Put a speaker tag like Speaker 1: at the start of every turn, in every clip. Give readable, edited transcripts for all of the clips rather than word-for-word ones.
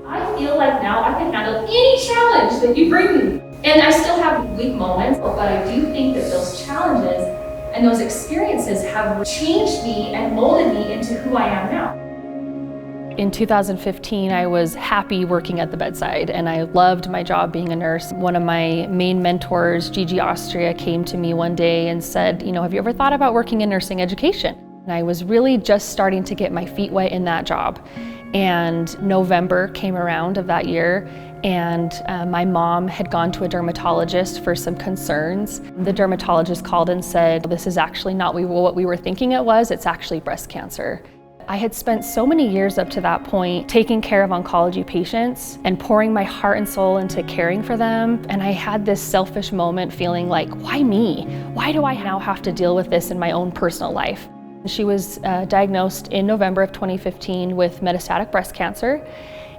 Speaker 1: I feel like now I can handle any challenge that you bring me. And I still have weak moments, but I do think that those challenges and those experiences have changed me and molded me into who I am now. In 2015, I was happy working at the bedside, and I loved my job being a nurse. One of my main mentors, Gigi Austria, came to me one day and said, have you ever thought about working in nursing education? And I was really just starting to get my feet wet in that job. And November came around of that year, and my mom had gone to a dermatologist for some concerns. The dermatologist called and said, this is actually not what we were thinking it was, it's actually breast cancer. I had spent so many years up to that point taking care of oncology patients and pouring my heart and soul into caring for them. And I had this selfish moment feeling like, why me? Why do I now have to deal with this in my own personal life? She was diagnosed in November of 2015 with metastatic breast cancer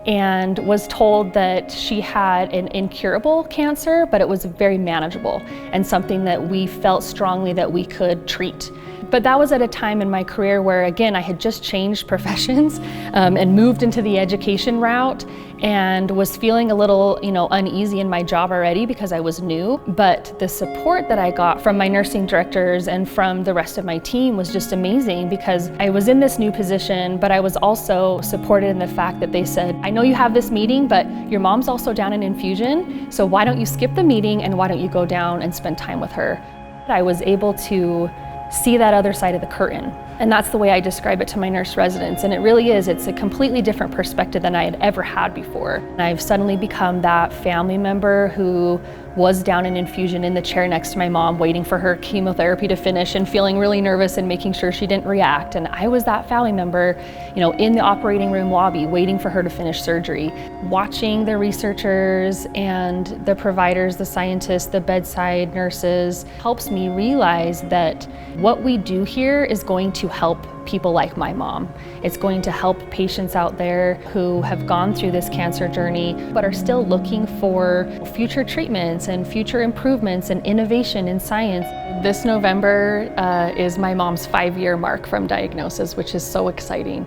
Speaker 1: and was told that she had an incurable cancer, but it was very manageable and something that we felt strongly that we could treat. But that was at a time in my career where, again, I had just changed professions and moved into the education route and was feeling a little, uneasy in my job already because I was new. But the support that I got from my nursing directors and from the rest of my team was just amazing because I was in this new position, but I was also supported in the fact that they said, I know you have this meeting, but your mom's also down in infusion, so why don't you skip the meeting and why don't you go down and spend time with her? I was able to see that other side of the curtain. And that's the way I describe it to my nurse residents. And it really is, it's a completely different perspective than I had ever had before. And I've suddenly become that family member who was down in infusion in the chair next to my mom, waiting for her chemotherapy to finish and feeling really nervous and making sure she didn't react. And I was that family member, in the operating room lobby, waiting for her to finish surgery, watching the researchers and the providers, the scientists, the bedside nurses, helps me realize that what we do here is going to help people like my mom. It's going to help patients out there who have gone through this cancer journey but are still looking for future treatments and future improvements and innovation in science. This November is my mom's 5-year mark from diagnosis, which is so exciting.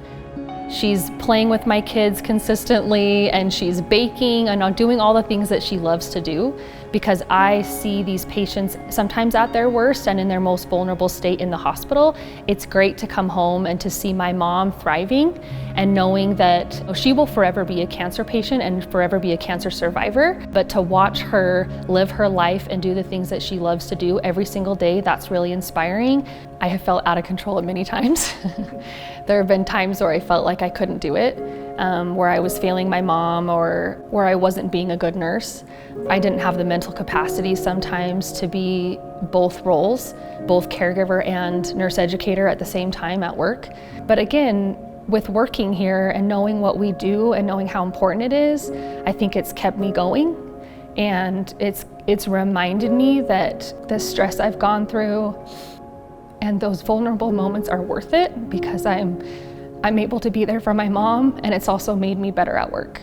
Speaker 1: She's playing with my kids consistently, and she's baking and doing all the things that she loves to do, because I see these patients sometimes at their worst and in their most vulnerable state in the hospital. It's great to come home and to see my mom thriving and knowing that she will forever be a cancer patient and forever be a cancer survivor, but to watch her live her life and do the things that she loves to do every single day, that's really inspiring. I have felt out of control many times. There have been times where I felt like I couldn't do it, where I was failing my mom or where I wasn't being a good nurse. I didn't have the mental capacity sometimes to be both roles, both caregiver and nurse educator at the same time at work. But again, with working here and knowing what we do and knowing how important it is, I think it's kept me going. And it's reminded me that the stress I've gone through and those vulnerable moments are worth it because I'm able to be there for my mom, and it's also made me better at work.